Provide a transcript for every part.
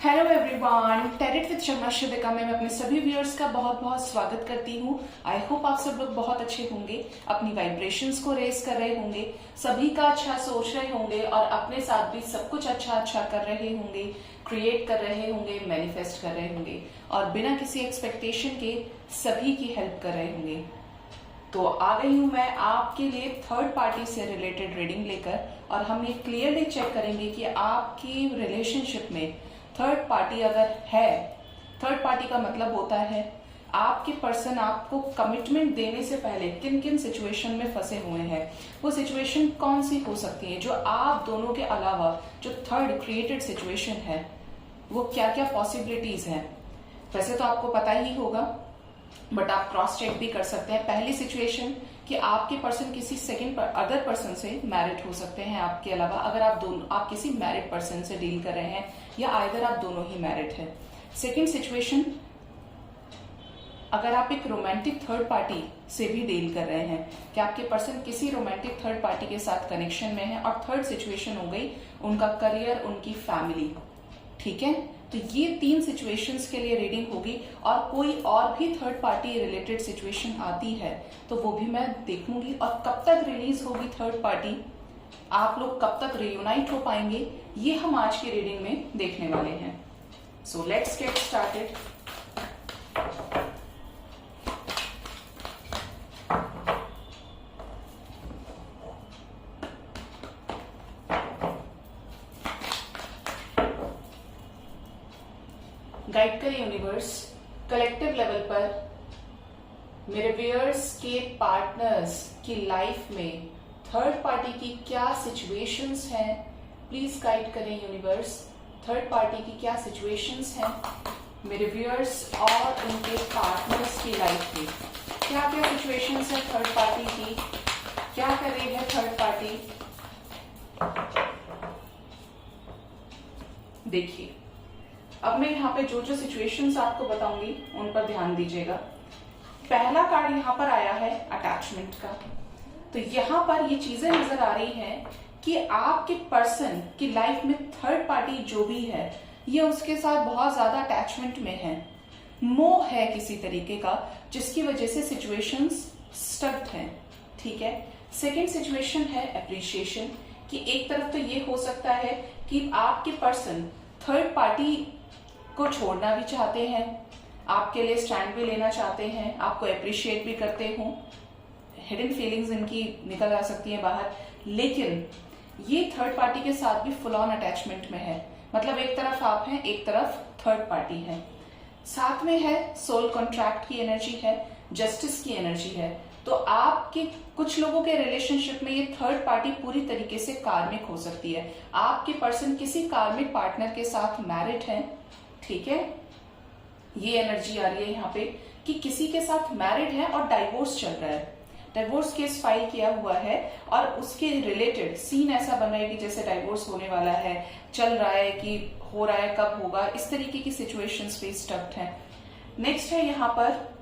Hello everyone, tarot with Sharma Shivika में मैं अपने सभी व्यूअर्स का बहुत बहुत स्वागत करती हूँ। आई होप आप सब लोग बहुत अच्छे होंगे, अपनी वाइब्रेशंस को रेस कर रहे होंगे, सभी का अच्छा सोच रहे होंगे और अपने साथ भी सब कुछ अच्छा कर रहे होंगे, क्रिएट कर रहे होंगे, मैनिफेस्ट कर रहे होंगे और बिना किसी एक्सपेक्टेशन के सभी की हेल्प कर रहे होंगे। तो आ गई हूँ मैं आपके लिए थर्ड पार्टी से रिलेटेड रीडिंग लेकर और हम ये क्लियरली चेक करेंगे कि आपकी रिलेशनशिप में थर्ड पार्टी अगर है, थर्ड पार्टी का मतलब होता है आपके पर्सन आपको कमिटमेंट देने से पहले किन किन सिचुएशन में फंसे हुए हैं। वो सिचुएशन कौन सी हो सकती है जो आप दोनों के अलावा जो थर्ड क्रिएटेड सिचुएशन है वो क्या क्या पॉसिबिलिटीज हैं। वैसे तो आपको पता ही होगा बट आप क्रॉस चेक भी कर सकते हैं। पहली सिचुएशन कि आपके पर्सन किसी सेकंड अदर पर्सन से मैरिड हो सकते हैं आपके अलावा, अगर आप किसी मैरिड पर्सन से डील कर रहे हैं या आइदर आप दोनों ही मैरिड हैं। सेकंड सिचुएशन, अगर आप एक रोमांटिक थर्ड पार्टी से भी डील कर रहे हैं कि आपके पर्सन किसी रोमांटिक थर्ड पार्टी के साथ कनेक्शन में है। और थर्ड सिचुएशन हो गई उनका करियर, उनकी फैमिली। ठीक है, तो ये तीन सिचुएशंस के लिए रीडिंग होगी और कोई और भी थर्ड पार्टी रिलेटेड सिचुएशन आती है तो वो भी मैं देखूंगी। और कब तक रिलीज होगी थर्ड पार्टी, आप लोग कब तक रियूनाइट हो पाएंगे, ये हम आज की रीडिंग में देखने वाले हैं। So let's get started. Guide करें यूनिवर्स, कलेक्टिव लेवल पर मेरे व्यूअर्स के पार्टनर्स की लाइफ में थर्ड पार्टी की क्या सिचुएशंस हैं। प्लीज गाइड करें यूनिवर्स, थर्ड पार्टी की क्या सिचुएशंस हैं मेरे व्यूअर्स और उनके पार्टनर्स की लाइफ में। क्या क्या सिचुएशंस है थर्ड पार्टी की, क्या कर रही है थर्ड पार्टी। देखिए, अब मैं यहाँ पे जो जो सिचुएशंस आपको बताऊंगी उन पर ध्यान दीजिएगा। पहला कार्ड यहाँ पर आया है अटैचमेंट का। तो यहाँ पर ये चीजें नजर आ रही हैं कि आपके पर्सन की लाइफ में थर्ड पार्टी जो भी है ये उसके साथ बहुत ज्यादा अटैचमेंट में है, मोह है किसी तरीके का, जिसकी वजह से सिचुएशंस स्टक्ड हैं। ठीक है, सेकेंड सिचुएशन है अप्रिशिएशन, कि एक तरफ तो ये हो सकता है कि आपके पर्सन थर्ड पार्टी को छोड़ना भी चाहते हैं, आपके लिए स्टैंड भी लेना चाहते हैं, आपको अप्रिशिएट भी करते हो, हिडन फीलिंग्स इनकी निकल आ सकती है बाहर, लेकिन ये थर्ड पार्टी के साथ भी फुल ऑन अटैचमेंट में है। मतलब एक तरफ आप हैं, एक तरफ थर्ड पार्टी है। साथ में है सोल कॉन्ट्रैक्ट की एनर्जी है, जस्टिस की एनर्जी है। तो आपके कुछ लोगों के रिलेशनशिप में ये थर्ड पार्टी पूरी तरीके से कार्मिक हो सकती है। आपके पर्सन किसी कार्मिक पार्टनर के साथ मैरिड है। ठीक है, ये एनर्जी आ रही है यहाँ पे कि किसी के साथ मैरिड है और डाइवोर्स चल रहा है, डाइवोर्स केस फाइल किया हुआ है और उसके रिलेटेड सीन ऐसा बन रहा है कि जैसे डाइवोर्स होने वाला है, चल रहा है कि हो रहा है, कब होगा, इस तरीके की सिचुएशंस पे स्टक्ड है। नेक्स्ट है यहाँ पर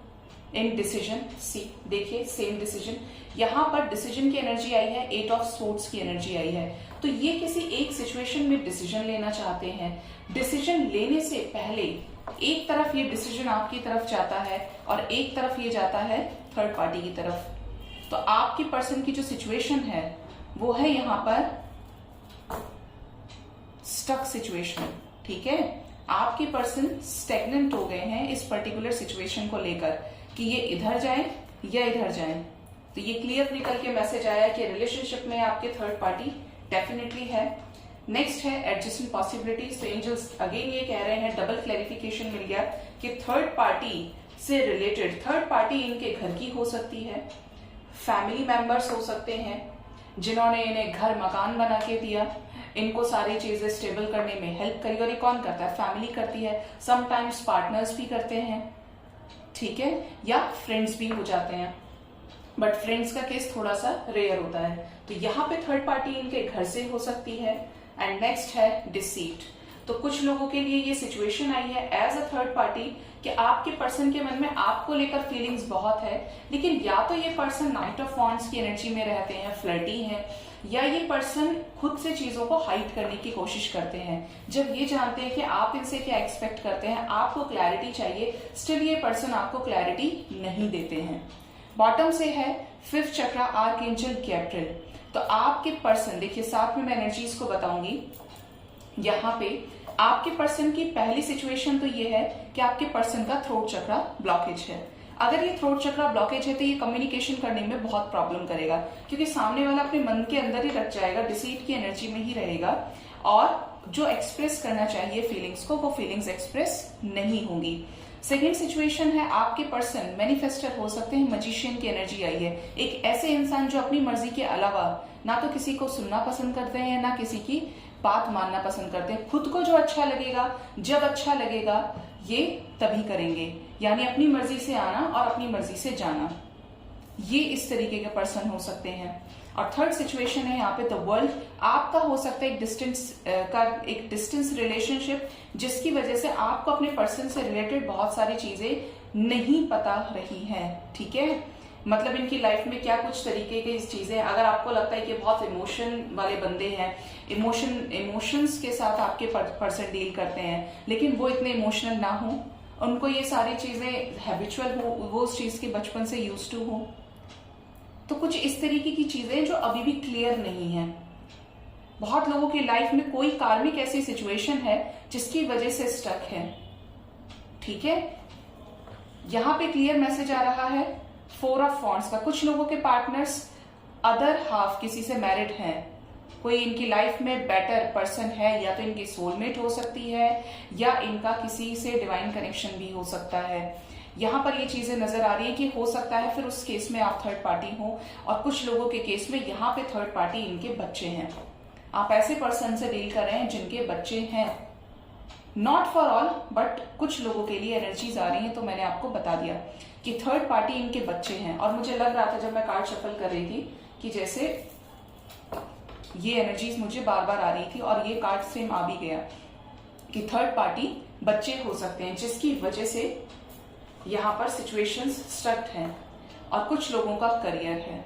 इन डिसीजन। सी देखिए, सेम डिसीजन, यहाँ पर डिसीजन की एनर्जी आई है, 8 ऑफ सोर्ड्स की एनर्जी आई है। तो ये किसी एक सिचुएशन में डिसीजन लेना चाहते हैं। डिसीजन लेने से पहले एक तरफ ये डिसीजन आपकी तरफ जाता है और एक तरफ ये जाता है थर्ड पार्टी की तरफ। तो आपकी पर्सन की जो सिचुएशन है वो है यहाँ पर स्टक सिचुएशन। ठीक है, आपके पर्सन स्टेगनेंट हो गए हैं इस पर्टिकुलर सिचुएशन को लेकर कि ये इधर जाए या इधर जाए। तो ये क्लियर निकल के मैसेज आया कि रिलेशनशिप में आपके थर्ड पार्टी डेफिनेटली है। नेक्स्ट है एडजस्टमेंट पॉसिबिलिटीज। तो एंजल्स अगेन ये कह रहे हैं, डबल क्लैरिफिकेशन मिल गया कि थर्ड पार्टी से रिलेटेड, थर्ड पार्टी इनके घर की हो सकती है, फैमिली मेंबर्स हो सकते हैं जिन्होंने इन्हें घर मकान बना के दिया, इनको सारी चीजें स्टेबल करने में हेल्प करी। और ये कौन करता है? फैमिली करती है, समटाइम्स पार्टनर्स भी करते हैं। ठीक है, या फ्रेंड्स भी हो जाते हैं, बट फ्रेंड्स का केस थोड़ा सा रेयर होता है। तो यहाँ पे थर्ड पार्टी इनके घर से हो सकती है। एंड नेक्स्ट है डिसीट। तो कुछ लोगों के लिए ये सिचुएशन आई है एज अ थर्ड पार्टी कि आपके पर्सन के मन में आपको लेकर फीलिंग्स बहुत है, लेकिन या तो ये पर्सन नाइट ऑफ वॉन्ड्स की एनर्जी में रहते हैं, फ्लर्टी हैं, या ये पर्सन खुद से चीजों को हाइड करने की कोशिश करते हैं। जब ये जानते हैं कि आप इनसे क्या एक्सपेक्ट करते हैं, आपको क्लैरिटी चाहिए, स्टिल ये पर्सन आपको क्लैरिटी नहीं देते हैं। बॉटम से है 5th चक्रा आर्कएंजल गैब्रिएल। तो आपके पर्सन, देखिए साथ में मैं एनर्जीज को बताऊंगी। यहाँ पे आपके पर्सन की पहली सिचुएशन तो ये है कि आपके पर्सन का थ्रोट चक्रा ब्लॉकेज है। अगर ये थ्रोट चक्रा ब्लॉकेज है तो ये कम्युनिकेशन करने में बहुत प्रॉब्लम करेगा, क्योंकि सामने वाला अपने मन के अंदर ही रख जाएगा, डिसीट की एनर्जी में ही रहेगा, और जो एक्सप्रेस करना चाहिए फीलिंग्स को, वो फीलिंग्स एक्सप्रेस नहीं होंगी। सेकेंड सिचुएशन है आपके पर्सन मैनिफेस्टर हो सकते हैं, मजिशियन की एनर्जी आई है। एक ऐसे इंसान जो अपनी मर्जी के अलावा ना तो किसी को सुनना पसंद करते हैं, ना किसी की बात मानना पसंद करते हैं। खुद को जो अच्छा लगेगा, जब अच्छा लगेगा, ये तभी करेंगे, यानी अपनी मर्जी से आना और अपनी मर्जी से जाना। ये इस तरीके के पर्सन हो सकते हैं। और थर्ड सिचुएशन है यहाँ पे द वर्ल्ड। आपका हो सकता है एक डिस्टेंस रिलेशनशिप, जिसकी वजह से आपको अपने पर्सन से रिलेटेड बहुत सारी चीजें नहीं पता रही हैं। ठीक है, मतलब इनकी लाइफ में क्या कुछ तरीके की चीजें, अगर आपको लगता है कि बहुत इमोशन वाले बंदे हैं, इमोशंस के साथ आपके पर्सन डील करते हैं, लेकिन वो इतने इमोशनल ना हो, उनको ये सारी चीजें हैबिचुअल हो, वो उस चीज के बचपन से यूज टू हो, तो कुछ इस तरीके की चीजें जो अभी भी क्लियर नहीं है। बहुत लोगों की लाइफ में कोई कार्मिक ऐसी सिचुएशन है जिसकी वजह से स्टक है। ठीक है, यहां पे क्लियर मैसेज आ रहा है 4 ऑफ वॉन्ड्स का। कुछ लोगों के पार्टनर्स अदर हाफ किसी से मैरिड हैं, कोई इनकी लाइफ में बेटर पर्सन है, या तो इनकी सोलमेट हो सकती है, या इनका किसी से डिवाइन कनेक्शन भी हो सकता है। यहाँ पर ये चीजें नजर आ रही है कि हो सकता है फिर उस केस में आप थर्ड पार्टी हो, और कुछ लोगों के केस में यहाँ पे थर्ड पार्टी इनके बच्चे हैं। आप ऐसे पर्सन से डील कर रहे हैं जिनके बच्चे हैं। नॉट फॉर ऑल, बट कुछ लोगों के लिए एनर्जीज आ रही हैं, तो मैंने आपको बता दिया कि थर्ड पार्टी इनके बच्चे हैं। और मुझे लग रहा था जब मैं कार्ड शफल कर रही थी कि जैसे ये एनर्जीज मुझे बार बार आ रही थी, और ये कार्ड सेम आ भी गया कि थर्ड पार्टी बच्चे हो सकते हैं, जिसकी वजह से यहाँ पर सिचुएशंस स्टक हैं। और कुछ लोगों का करियर है,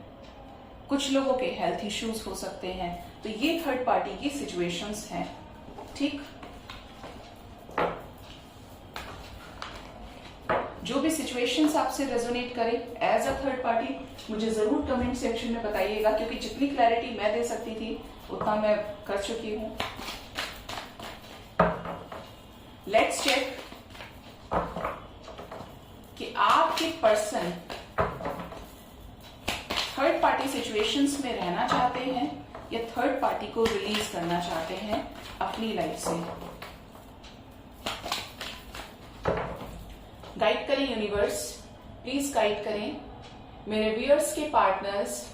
कुछ लोगों के हेल्थ इश्यूज हो सकते हैं, तो ये थर्ड पार्टी की सिचुएशंस हैं। ठीक, जो भी सिचुएशंस आपसे रेजोनेट करे एज अ थर्ड पार्टी, मुझे जरूर कमेंट सेक्शन में बताइएगा, क्योंकि जितनी क्लैरिटी मैं दे सकती थी उतना मैं कर चुकी हूं। लेट्स चेक कि आपके पर्सन थर्ड पार्टी सिचुएशंस में रहना चाहते हैं या थर्ड पार्टी को रिलीज करना चाहते हैं अपनी लाइफ से। गाइड करें यूनिवर्स, प्लीज गाइड करें मेरे व्यूअर्स के पार्टनर्स,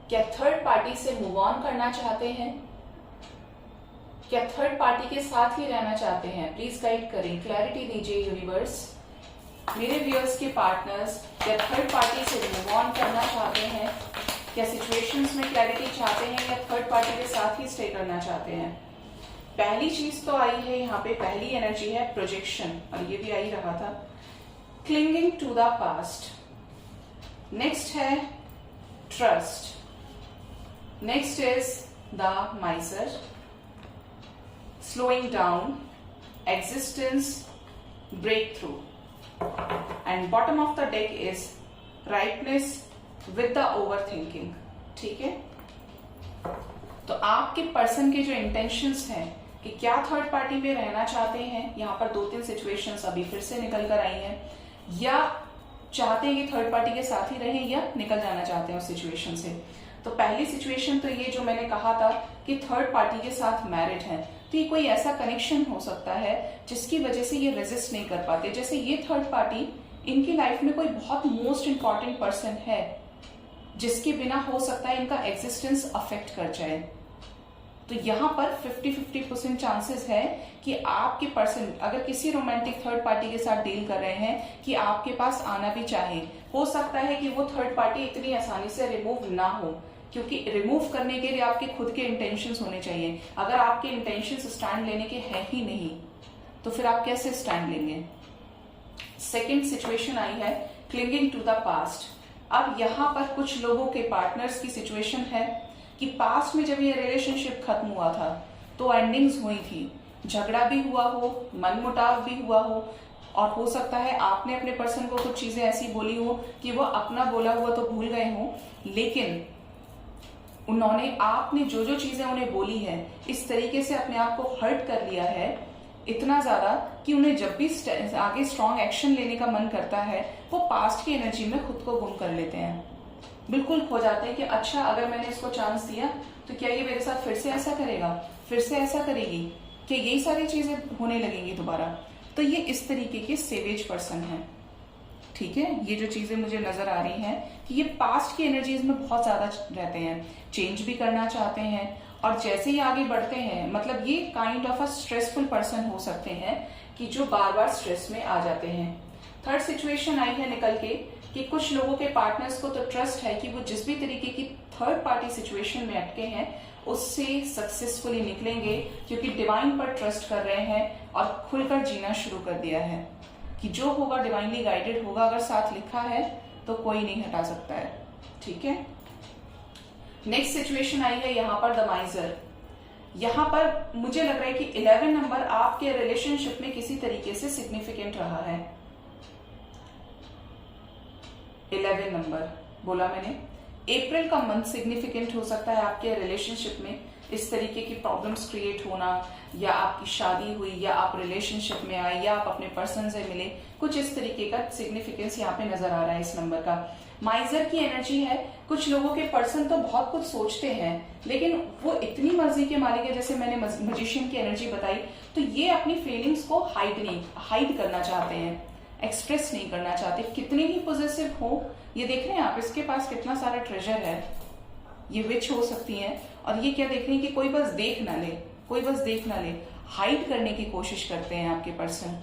क्या थर्ड पार्टी से मूव ऑन करना चाहते हैं, क्या थर्ड पार्टी के साथ ही रहना चाहते हैं। प्लीज गाइड करें, क्लैरिटी दीजिए यूनिवर्स। मेरे व्यूअर्स के पार्टनर्स क्या थर्ड पार्टी से मूव ऑन करना चाहते हैं, क्या सिचुएशंस में क्लैरिटी चाहते हैं, या थर्ड पार्टी के साथ ही स्टे करना चाहते हैं। पहली चीज तो आई है यहाँ पे, पहली एनर्जी है प्रोजेक्शन, और ये भी आ ही रहा था, clinging to the past. Next है trust, next is the miser, slowing down, existence, breakthrough, and bottom of the deck is rightness with the overthinking. ठीक है, तो आपके पर्सन के जो इंटेंशंस हैं कि क्या थर्ड पार्टी में रहना चाहते हैं, यहाँ पर 2-3 सिचुएशंस अभी फिर से निकल कर आई हैं, या चाहते हैं कि थर्ड पार्टी के साथ ही रहें, या निकल जाना चाहते हैं उस सिचुएशन से। तो पहली सिचुएशन तो ये जो मैंने कहा था कि थर्ड पार्टी के साथ मैरिड है, तो ये कोई ऐसा कनेक्शन हो सकता है जिसकी वजह से ये रेजिस्ट नहीं कर पाते। जैसे ये थर्ड पार्टी, इनकी लाइफ में कोई बहुत मोस्ट इंपॉर्टेंट पर्सन है जिसके बिना हो सकता है इनका एग्जिस्टेंस अफेक्ट कर जाए। तो यहाँ पर 50-50% चांसेस है कि आपके पर्सन अगर किसी रोमांटिक थर्ड पार्टी के साथ डील कर रहे हैं कि आपके पास आना भी चाहे, हो सकता है कि वो थर्ड पार्टी इतनी आसानी से रिमूव ना हो, क्योंकि रिमूव करने के लिए आपके खुद के इंटेंशंस होने चाहिए। अगर आपके इंटेंशंस स्टैंड लेने के हैं ही नहीं तो फिर आप कैसे स्टैंड लेंगे। सेकेंड सिचुएशन आई है क्लिंगिंग टू द पास्ट। अब यहाँ पर कुछ लोगों के पार्टनर्स की सिचुएशन है कि पास्ट में जब ये रिलेशनशिप खत्म हुआ था तो एंडिंग्स हुई थी, झगड़ा भी हुआ हो, मनमुटाव भी हुआ हो, और हो सकता है आपने अपने पर्सन को कुछ चीजें ऐसी बोली हो कि वो अपना बोला हुआ तो भूल गए हो, लेकिन उन्होंने आपने जो जो चीजें उन्हें बोली है इस तरीके से अपने आप को हर्ट कर लिया है इतना ज्यादा कि उन्हें जब भी आगे स्ट्रॉन्ग एक्शन लेने का मन करता है वो पास्ट की एनर्जी में खुद को गुम कर लेते हैं। बिल्कुल खो जाते हैं कि अच्छा अगर मैंने इसको चांस दिया तो क्या ये मेरे साथ फिर से ऐसा करेगा, फिर से ऐसा करेगी, कि यही सारी चीजें होने लगेंगी दोबारा। तो ये इस तरीके के सेवेज पर्सन है। ठीक है, ये जो चीजें मुझे नजर आ रही हैं कि ये पास्ट की एनर्जीज में बहुत ज्यादा रहते हैं, चेंज भी करना चाहते हैं, और जैसे ही आगे बढ़ते हैं मतलब ये kind of a stressful person हो सकते हैं कि जो बार बार स्ट्रेस में आ जाते हैं। थर्ड सिचुएशन आई है निकल के कि कुछ लोगों के पार्टनर्स को तो ट्रस्ट है कि वो जिस भी तरीके की थर्ड पार्टी सिचुएशन में अटके हैं उससे सक्सेसफुली निकलेंगे, क्योंकि डिवाइन पर ट्रस्ट कर रहे हैं और खुलकर जीना शुरू कर दिया है कि जो होगा डिवाइनली गाइडेड होगा। अगर साथ लिखा है तो कोई नहीं हटा सकता है। ठीक है, नेक्स्ट सिचुएशन आई है यहाँ पर द माइजर। यहाँ पर मुझे लग रहा है कि 11 नंबर आपके रिलेशनशिप में किसी तरीके से सिग्निफिकेंट रहा है। 11 नंबर बोला मैंने। अप्रैल का मंथ सिग्निफिकेंट हो सकता है आपके रिलेशनशिप में, इस तरीके की प्रॉब्लम्स क्रिएट होना, या आपकी शादी हुई, या आप रिलेशनशिप में आए, या आप अपने पर्सन से मिले, कुछ इस तरीके का सिग्निफिकेंस यहाँ पे नजर आ रहा है इस नंबर का। माइजर की एनर्जी है, कुछ लोगों के पर्सन तो बहुत कुछ सोचते हैं लेकिन वो इतनी मर्जी के मालिक है, जैसे मैंने मजिशियन की एनर्जी बताई, तो ये अपनी फीलिंग्स को हाइड करना चाहते हैं, एक्सप्रेस नहीं करना चाहते। कितने ही पॉजिटिव हो, ये देख रहे हैं आप, इसके पास कितना सारा ट्रेजर है, ये विच हो सकती हैं, और ये क्या देख रही है कि कोई बस देख ना ले, कोई बस देख ना ले, हाइड करने की कोशिश करते हैं आपके पर्सन।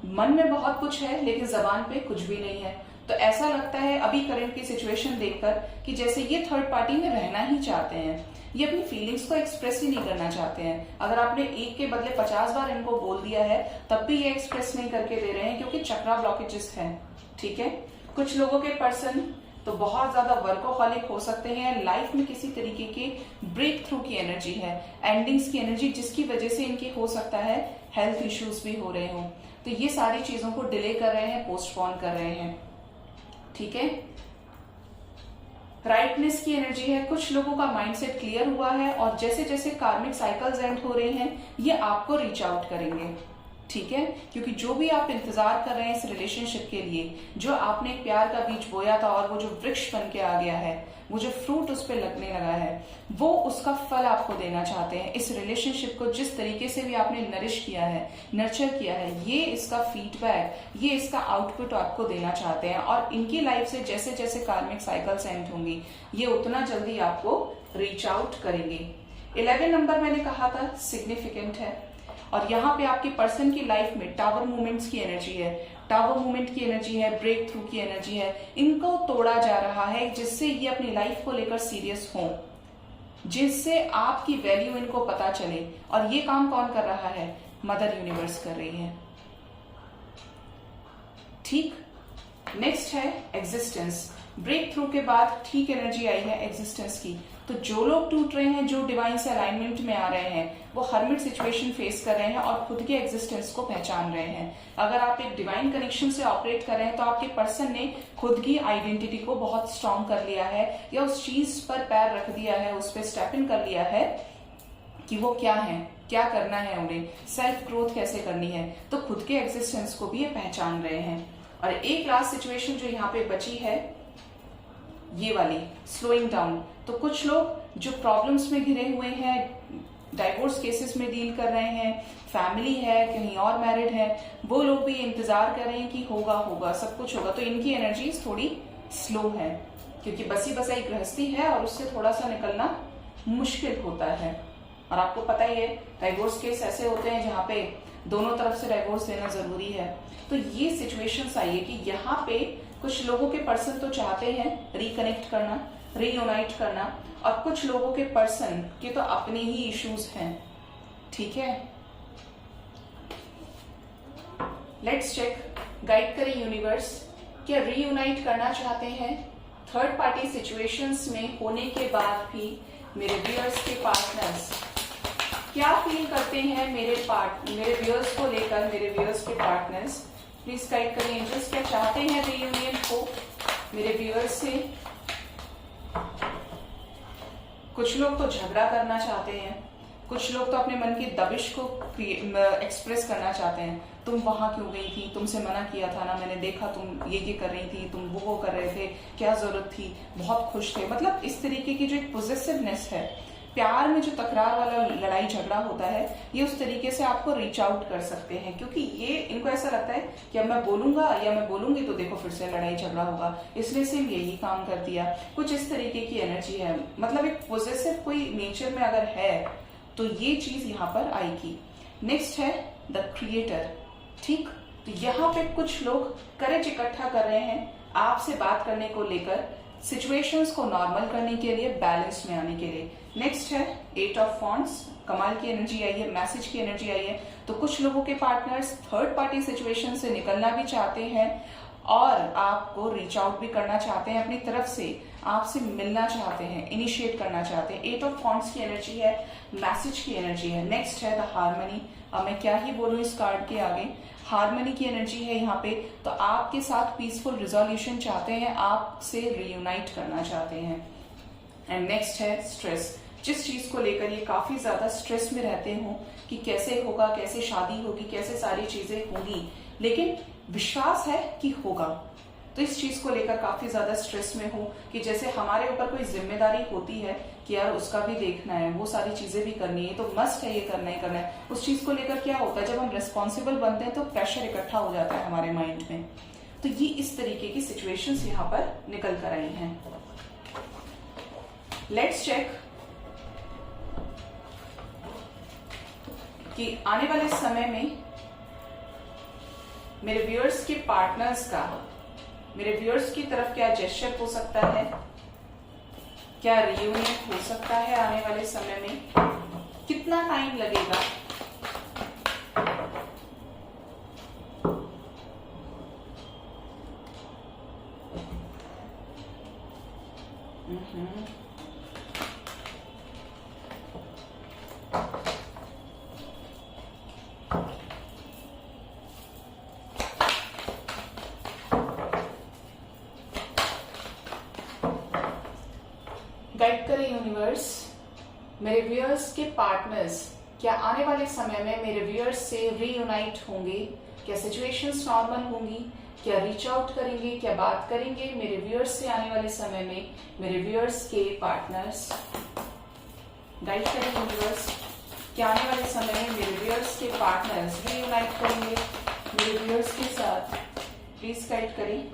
मन में बहुत कुछ है लेकिन जबान पे कुछ भी नहीं है। तो ऐसा लगता है अभी करंट की सिचुएशन देखकर कि जैसे ये थर्ड पार्टी में रहना ही चाहते हैं, ये अपनी फीलिंग्स को एक्सप्रेस ही नहीं करना चाहते हैं। अगर आपने एक के बदले 50 बार इनको बोल दिया है तब भी ये एक्सप्रेस नहीं करके दे रहे हैं, क्योंकि चक्रा ब्लॉकेजेस हैं। ठीक है, कुछ लोगों के पर्सन तो बहुत ज्यादा वर्कोहॉलिक हो सकते हैं, लाइफ में किसी तरीके की ब्रेक थ्रू की एनर्जी है, एंडिंग्स की एनर्जी, जिसकी वजह से इनकी हो सकता है हेल्थ इश्यूज भी हो रहे हो। तो ये सारी चीजों को डिले कर रहे हैं, पोस्टपोन कर रहे हैं। ठीक है, राइटनेस की एनर्जी है, कुछ लोगों का माइंडसेट क्लियर हुआ है और जैसे जैसे कार्मिक साइकिल्स एंड हो रहे हैं ये आपको रीच आउट करेंगे। ठीक है, क्योंकि जो भी आप इंतजार कर रहे हैं इस रिलेशनशिप के लिए, जो आपने एक प्यार का बीज बोया था और वो जो वृक्ष बन के आ गया है, वो जो फ्रूट उस पर लगने लगा है, वो उसका फल आपको देना चाहते हैं। इस रिलेशनशिप को जिस तरीके से भी आपने नरिश किया है, नर्चर किया है, ये इसका फीडबैक, ये इसका आउटपुट आपको देना चाहते हैं। और इनकी लाइफ से जैसे जैसे कार्मिक साइकिल्स एंड होंगी ये उतना जल्दी आपको रीच आउट करेंगे। 11 नंबर मैंने कहा था सिग्निफिकेंट है, और यहाँ पे आपके पर्सन की लाइफ में टावर मूवमेंट्स की एनर्जी है, टावर मूवमेंट की एनर्जी है, ब्रेक थ्रू की एनर्जी है। इनको तोड़ा जा रहा है जिससे ये अपनी लाइफ को लेकर सीरियस हों, जिससे आपकी वैल्यू इनको पता चले। और ये काम कौन कर रहा है? मदर यूनिवर्स कर रही है। ठीक, नेक्स्ट है एग्जिस्टेंस। ब्रेक थ्रू के बाद ठीक एनर्जी आई है एग्जिस्टेंस की। तो जो लोग टूट रहे हैं, जो डिवाइन से अलाइनमेंट में आ रहे हैं, वो हर्मिट सिचुएशन फेस कर रहे हैं और खुद के एग्जिस्टेंस को पहचान रहे हैं। अगर आप एक डिवाइन कनेक्शन से ऑपरेट कर रहे हैं तो आपके पर्सन ने खुद की आइडेंटिटी को बहुत स्ट्रांग कर लिया है, या उस चीज पर पैर रख दिया है, उस पर स्टेप इन कर लिया है कि वो क्या है, क्या करना है, उन्हें सेल्फ ग्रोथ कैसे करनी है। तो खुद के एग्जिस्टेंस को भी ये पहचान रहे हैं। और एक लास्ट सिचुएशन जो यहाँ पे बची है, ये वाली स्लोइंग डाउन। तो कुछ लोग जो प्रॉब्लम्स में घिरे हुए हैं, डाइवोर्स केसेस में डील कर रहे हैं, फैमिली है, कहीं और मैरिड है, वो लोग भी इंतजार कर रहे हैं कि होगा होगा सब कुछ होगा। तो इनकी एनर्जीज थोड़ी स्लो है, क्योंकि बसी बसाई गृहस्थी है और उससे थोड़ा सा निकलना मुश्किल होता है। और आपको पता ही है डाइवोर्स केस ऐसे होते हैं जहाँ पे दोनों तरफ से डाइवोर्स देना जरूरी है। तो ये सिचुएशंस आई है कि यहाँ पे कुछ लोगों के पर्सन तो चाहते हैं रिकनेक्ट करना, रीयूनाइट करना, और कुछ लोगों के पर्सन के तो अपने ही इश्यूज हैं, ठीक है। लेट्स चेक, गाइड करें यूनिवर्स, क्या रीयूनाइट करना चाहते हैं थर्ड पार्टी सिचुएशंस में होने के बाद भी मेरे व्यूअर्स के पार्टनर्स क्या फील करते हैं मेरे व्यूअर्स को लेकर, मेरे व्यूअर्स के पार्टनर्स प्लीज गाइड करें एंजल्स, क्या चाहते हैं रीयूनियन को मेरे व्यूअर्स से। कुछ लोग तो झगड़ा करना चाहते हैं, कुछ लोग तो अपने मन की दबिश को एक्सप्रेस करना चाहते हैं। तुम वहां क्यों गई थी, तुमसे मना किया था ना, मैंने देखा तुम ये कर रही थी, तुम वो कर रहे थे, क्या जरूरत थी, बहुत खुश थे। मतलब इस तरीके की जो एक पॉजिटिवनेस है, प्यार में जो तकरार वाला लड़ाई झगड़ा होता है, ये उस तरीके से आपको रीच आउट कर सकते हैं, क्योंकि ये इनको ऐसा लगता है कि अब मैं बोलूंगा या मैं बोलूंगी तो देखो फिर से लड़ाई झगड़ा होगा, इसलिए सिर्फ यही काम कर दिया। कुछ इस तरीके की एनर्जी है, मतलब एक पॉजिटिव कोई नेचर में अगर है तो ये चीज यहाँ पर आएगी। नेक्स्ट है द क्रिएटर, ठीक। तो यहाँ पे कुछ लोग करेज इकट्ठा कर रहे हैं आपसे बात करने को लेकर, सिचुएशंस को नॉर्मल करने के लिए, बैलेंस में आने के लिए। नेक्स्ट है 8 ऑफ वॉन्ड्स, कमाल की एनर्जी आई है, मैसेज की एनर्जी आई है। तो कुछ लोगों के पार्टनर्स थर्ड पार्टी सिचुएशन से निकलना भी चाहते हैं और आपको रीच आउट भी करना चाहते हैं, अपनी तरफ से आपसे मिलना चाहते हैं, इनिशिएट करना चाहते हैं। 8 ऑफ वॉन्ड्स की एनर्जी है, मैसेज की एनर्जी है। नेक्स्ट है द हार्मनी, अब मैं क्या ही बोलूं इस कार्ड के आगे, हार्मनी की एनर्जी है यहाँ पे। तो आपके साथ पीसफुल रिजोल्यूशन चाहते हैं, आपसे रीयूनाइट करना चाहते हैं। एंड नेक्स्ट है स्ट्रेस, जिस चीज को लेकर ये काफी ज्यादा स्ट्रेस में रहते हो कि कैसे होगा, कैसे शादी होगी, कैसे सारी चीजें होंगी, लेकिन विश्वास है कि होगा। तो इस चीज को लेकर काफी ज्यादा स्ट्रेस में हो कि जैसे हमारे ऊपर कोई जिम्मेदारी होती है कि यार उसका भी देखना है, वो सारी चीजें भी करनी है, तो मस्ट है ये करना ही करना है। उस चीज को लेकर क्या होता है, जब हम रिस्पॉन्सिबल बनते हैं तो प्रेशर इकट्ठा हो जाता है हमारे माइंड में। तो ये इस तरीके की सिचुएशंस यहाँ पर निकल कर आई हैं। लेट्स चेक कि आने वाले समय में मेरे व्यूअर्स के पार्टनर्स का मेरे व्यूअर्स की तरफ क्या जेस्चर हो सकता है, क्या रियूनियन हो सकता है आने वाले समय में, कितना टाइम लगेगा। गाइड करें यूनिवर्स, मेरे व्यूअर्स के पार्टनर्स क्या आने वाले समय में मेरे व्यूअर्स से रीयूनाइट होंगे, क्या सिचुएशंस नॉर्मल होंगी, क्या रीच आउट करेंगे, क्या बात करेंगे मेरे व्यूअर्स से आने वाले समय में मेरे व्यूअर्स के पार्टनर्स। गाइड करें यूनिवर्स, क्या आने वाले समय में मेरे व्यूअर्स के पार्टनर्स रीयूनाइट करेंगे मेरे व्यूअर्स के साथ, प्लीज गाइड करें।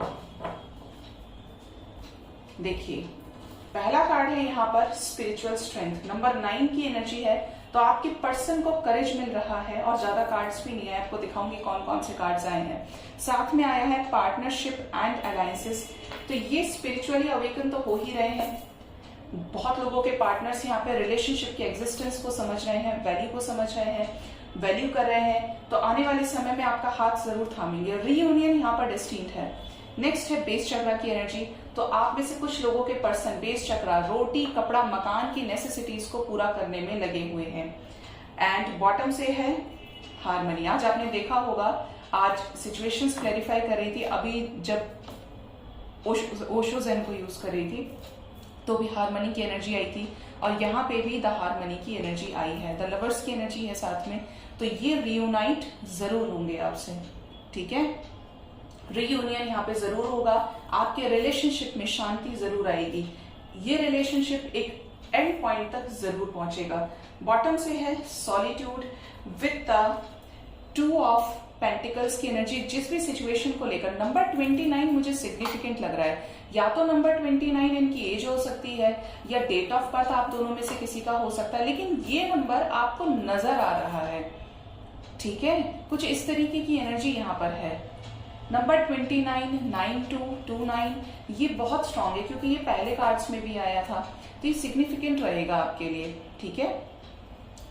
देखिए पहला कार्ड है यहाँ पर स्पिरिचुअल स्ट्रेंथ, नंबर 9 की एनर्जी है। तो आपके पर्सन को करेज मिल रहा है और ज्यादा कार्ड्स भी नहीं है, आपको दिखाऊंगी कौन कौन से कार्ड्स आए हैं। साथ में आया है पार्टनरशिप एंड अलायंसेस, तो ये स्पिरिचुअली अवेकन तो हो ही रहे हैं। बहुत लोगों के पार्टनर्स यहाँ पे रिलेशनशिप के एग्जिस्टेंस को समझ रहे हैं, वैल्यू को समझ रहे हैं, वैल्यू कर रहे हैं, तो आने वाले समय में आपका हाथ जरूर थामेंगे। रीयूनियन यहाँ पर डेस्टिन्ड है। नेक्स्ट है बेस चक्रा की एनर्जी, तो आप में से कुछ लोगों के पर्सन बेस चक्रा, रोटी कपड़ा मकान की नेसेसिटीज को पूरा करने में लगे हुए हैं। एंड बॉटम से है हार्मनी। आज आपने देखा होगा, आज सिचुएशंस क्लैरिफाई कर रही थी, अभी जब ओशो ज़ेन को यूज कर रही थी तो भी हार्मनी की एनर्जी आई थी, और यहाँ पे भी द हार्मनी की एनर्जी आई है, द लवर्स की एनर्जी है साथ में। तो ये रियूनाइट जरूर होंगे आपसे, ठीक है। रीयूनियन यहाँ पे जरूर होगा, आपके रिलेशनशिप में शांति जरूर आएगी, ये रिलेशनशिप एक एंड पॉइंट तक जरूर पहुंचेगा। बॉटम से है solitude with the 2 of pentacles की एनर्जी। जिस भी सिचुएशन को लेकर नंबर 29 मुझे सिग्निफिकेंट लग रहा है, या तो नंबर 29 इनकी एज हो सकती है या डेट ऑफ बर्थ आप दोनों में से किसी का हो सकता है, लेकिन ये नंबर आपको नजर आ रहा है, ठीक है। कुछ इस तरीके की एनर्जी यहाँ पर है। नंबर 29, 92, 29 ये बहुत स्ट्रांग है क्योंकि ये पहले कार्ड्स में भी आया था, तो ये सिग्निफिकेंट रहेगा आपके लिए। ठीक है,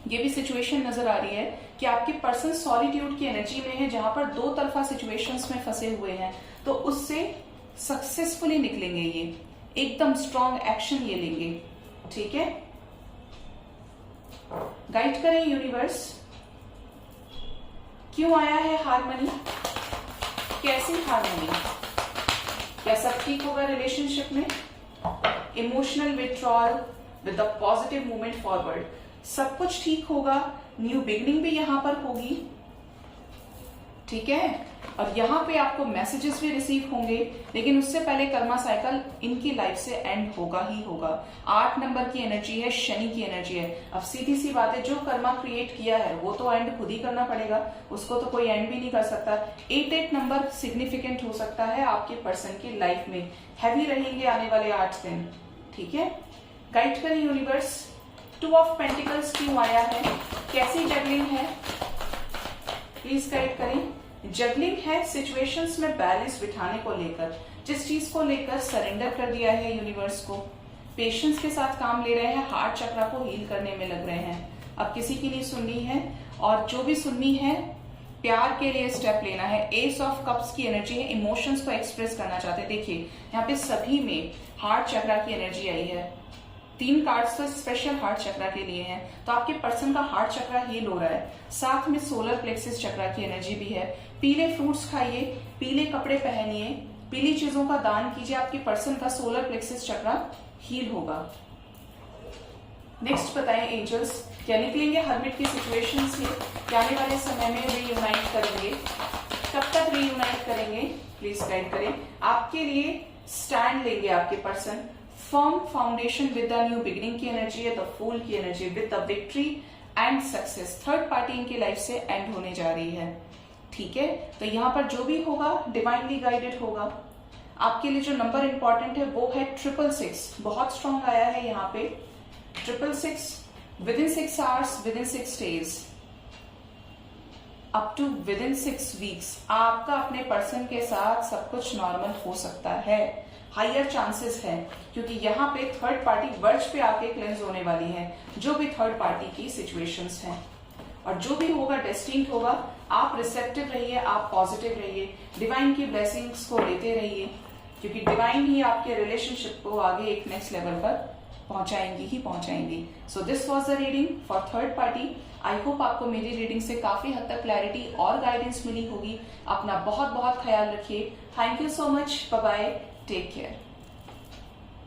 ये भी सिचुएशन नजर आ रही है कि आपके पर्सन सॉलिट्यूड की एनर्जी में है, जहां पर दो तरफा सिचुएशंस में फंसे हुए हैं, तो उससे सक्सेसफुली निकलेंगे, ये एकदम स्ट्रांग एक्शन ये लेंगे। ठीक है, गाइड करें यूनिवर्स, क्यों आया है हार्मनी, कैसी हार्मनी, क्या सब ठीक होगा रिलेशनशिप में, emotional withdrawal with the positive movement forward, सब कुछ ठीक होगा, न्यू बिगनिंग भी यहां पर होगी। ठीक है, और यहाँ पे आपको मैसेजेस भी रिसीव होंगे, लेकिन उससे पहले कर्मा साइकिल इनकी लाइफ से एंड होगा ही होगा। 8 नंबर की एनर्जी है, शनि की एनर्जी है। अब सीधी सी बात है, जो कर्मा क्रिएट किया है वो तो एंड खुद ही करना पड़ेगा, उसको तो कोई एंड भी नहीं कर सकता। 8 नंबर सिग्निफिकेंट हो सकता है आपके पर्सन की लाइफ में, हैवी रहेंगे आने वाले 8 दिन। ठीक है, गाइड करें यूनिवर्स, 2 ऑफ पेंटिकल्स क्यों आया है, कैसी जगलिंग है, प्लीज गाइड करें। जगलिंग है सिचुएशंस में बैलेंस बिठाने को लेकर, जिस चीज को लेकर सरेंडर कर दिया है यूनिवर्स को, पेशेंस के साथ काम ले रहे हैं, हार्ट चक्रा को हील करने में लग रहे हैं। अब किसी की नहीं सुननी है, और जो भी सुननी है प्यार के लिए स्टेप लेना है। एस ऑफ कप्स की एनर्जी है, इमोशंस को एक्सप्रेस करना चाहते हैं। देखिए यहाँ पे सभी में हार्ट चक्रा की एनर्जी आई है, 3 कार्ड्स तो स्पेशल हार्ट चक्रा के लिए हैं, तो आपके पर्सन का हार्ट चक्रा हील हो रहा है। साथ में सोलर प्लेक्सिस चक्रा की एनर्जी भी है। पीले फ्रूट्स खाइए, पीले कपड़े पहनिए, पीली चीजों का दान कीजिए, आपके पर्सन का सोलर प्लेक्सिस चक्रा हील होगा। नेक्स्ट बताएं एंजल्स, क्या निकलेंगे हर्मिट की सिचुएशन से, क्या आने वाले समय में रीयूनाइट करेंगे, कब तक रीयूनाइट करेंगे, प्लीज गाइड करें। आपके लिए स्टैंड लेंगे आपके person, firm foundation with the new beginning की एनर्जी है, द फूल की energy with the victory and success. Third party इनकी लाइफ से एंड होने जा रही है। ठीक है, तो यहाँ पर जो भी होगा डिवाइनली गाइडेड होगा। आपके लिए जो नंबर इंपॉर्टेंट है वो है 666, बहुत स्ट्रॉन्ग आया है यहाँ पे 666, within 6 hours, within 6 days, up to within 6 weeks आपका अपने पर्सन के साथ सब कुछ नॉर्मल हो सकता है, हायर चांसेस है, क्योंकि यहाँ पे थर्ड पार्टी वर्ज पे आके क्लेंस होने वाली है, जो भी थर्ड पार्टी की सिचुएशंस हैं। और जो भी होगा डेस्टिन्ड होगा। आप रिसेप्टिव रहिए, आप पॉजिटिव रहिए, डिवाइन की ब्लेसिंग्स को लेते रहिए, क्योंकि डिवाइन ही आपके रिलेशनशिप को आगे एक नेक्स्ट लेवल पर पहुंचाएंगी ही पहुंचाएंगी। So this was the reading for third party. I hope आपको मेरी रीडिंग से काफी हद तक क्लैरिटी और गाइडेंस मिली होगी। अपना बहुत बहुत ख्याल रखिए। Thank you so much, bye bye, take care.